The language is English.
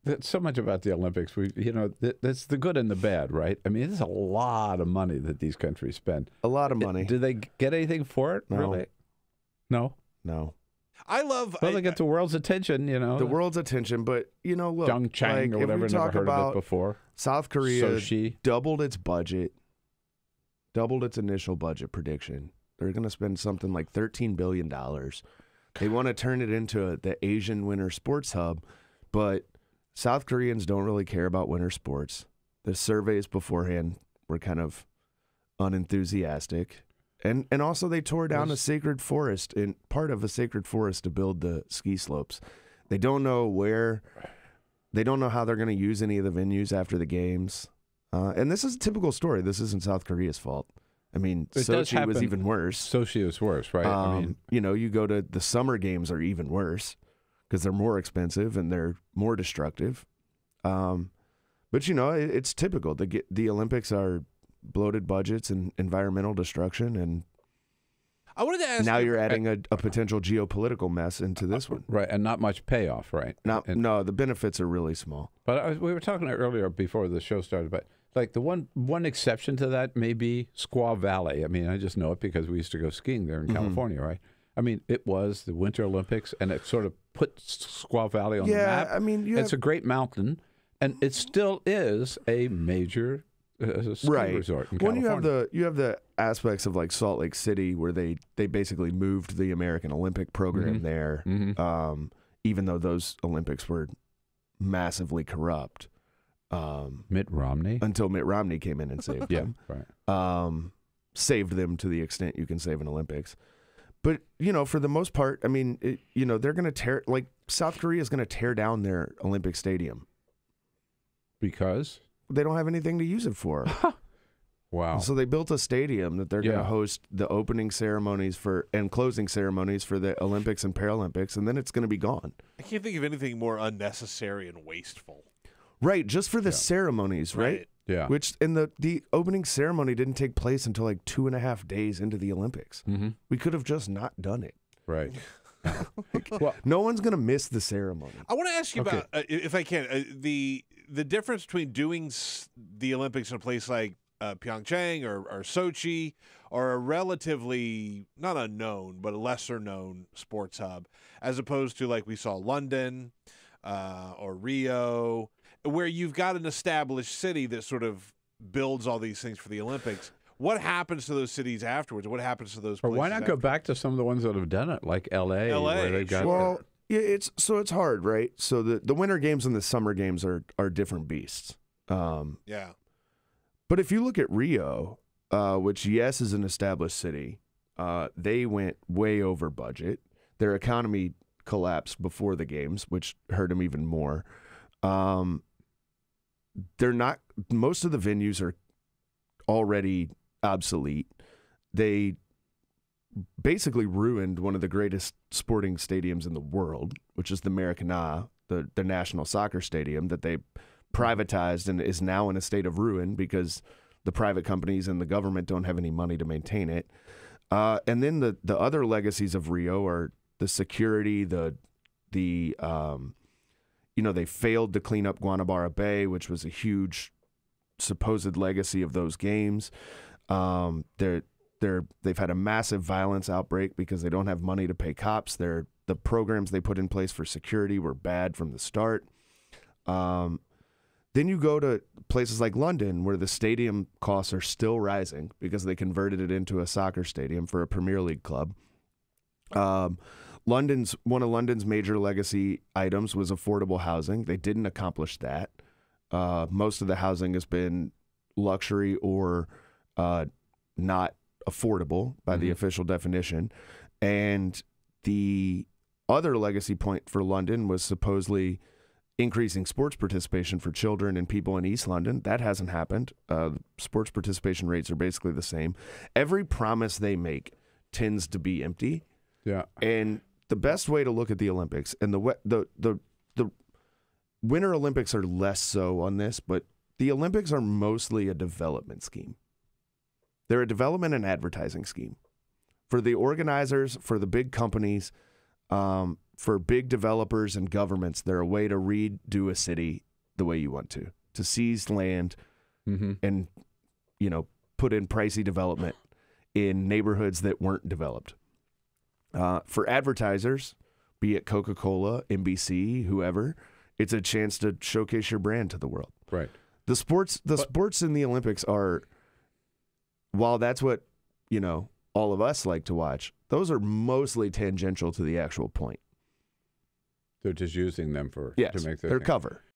That's so much about the Olympics. That's the good and the bad, right? I mean, it's a lot of money that these countries spend. A lot of money. Do they get anything for it? No. Really? No. I love. Well, they get the world's attention, The world's attention, but look, Pyeongchang or whatever. If we talk never heard about of it before. South Korea Sochi. doubled its budget, doubled its initial budget prediction. They're going to spend something like $13 billion. They want to turn it into the Asian winter sports hub, but South Koreans don't really care about winter sports. The surveys beforehand were kind of unenthusiastic. And also they tore down a sacred forest, part of a sacred forest, to build the ski slopes. They don't know how they're going to use any of the venues after the games. And this is a typical story. This isn't South Korea's fault. I mean, Sochi was even worse. Sochi is worse, right? You go to the summer games are even worse because they're more expensive and they're more destructive. But it's typical. The Olympics are bloated budgets and environmental destruction, and I wanted to ask. Now you're adding a potential geopolitical mess into this one, right? And not much payoff, right? No, the benefits are really small. But we were talking earlier before the show started, but like the one exception to that may be Squaw Valley. I mean, I just know it because we used to go skiing there in California, right? I mean, it was the Winter Olympics, and it sort of put Squaw Valley on the map. I mean, it's a great mountain, and it still is a major ski resort in California. You have the aspects of like Salt Lake City where they basically moved the American Olympic program there, even though those Olympics were massively corrupt. Mitt Romney? Until Mitt Romney came in and saved them. Right. Saved them to the extent you can save an Olympics. But, for the most part, I mean, they're going to South Korea is going to tear down their Olympic stadium. Because? They don't have anything to use it for. Wow. So they built a stadium that they're going to host the opening ceremonies and closing ceremonies for the Olympics and Paralympics, and then it's going to be gone. I can't think of anything more unnecessary and wasteful. Right, just for the ceremonies, right? Yeah. Which, and the opening ceremony didn't take place until like 2.5 days into the Olympics. We could have just not done it. Right. Well, no one's going to miss the ceremony. I want to ask you about, if I can, the difference between doing the Olympics in a place like Pyeongchang or Sochi, or a relatively, not unknown, but a lesser known sports hub, as opposed to like we saw London or Rio, where you've got an established city that sort of builds all these things for the Olympics. What happens to those cities afterwards? What happens to those places? Or why not go back to some of the ones that have done it, like L.A. where they've got it's hard, right? So the Winter Games and the Summer Games are different beasts. Yeah. But if you look at Rio, which, yes, is an established city, they went way over budget. Their economy collapsed before the games, which hurt them even more. Most of the venues are already obsolete. They basically ruined one of the greatest sporting stadiums in the world, which is the Maracanã, the national soccer stadium that they privatized and is now in a state of ruin because the private companies and the government don't have any money to maintain it. And then the other legacies of Rio are the security, they failed to clean up Guanabara Bay, which was a huge supposed legacy of those games. They've had a massive violence outbreak because they don't have money to pay cops. The programs they put in place for security were bad from the start. Then you go to places like London, where the stadium costs are still rising because they converted it into a soccer stadium for a Premier League club. One of London's major legacy items was affordable housing. They didn't accomplish that. Most of the housing has been luxury or not affordable by the official definition. And the other legacy point for London was supposedly increasing sports participation for children and people in East London. That hasn't happened. Sports participation rates are basically the same. Every promise they make tends to be empty. Yeah. And the best way to look at the Olympics, and the Winter Olympics are less so on this, but the Olympics are mostly a development scheme. They're a development and advertising scheme. For the organizers, for the big companies, for big developers and governments, they're a way to redo a city the way you want to seize land and, put in pricey development in neighborhoods that weren't developed. For advertisers, be it Coca-Cola, NBC, whoever, it's a chance to showcase your brand to the world. Right. The sports in the Olympics are, while that's what, all of us like to watch, those are mostly tangential to the actual point. They're just using them to make their thing. cover.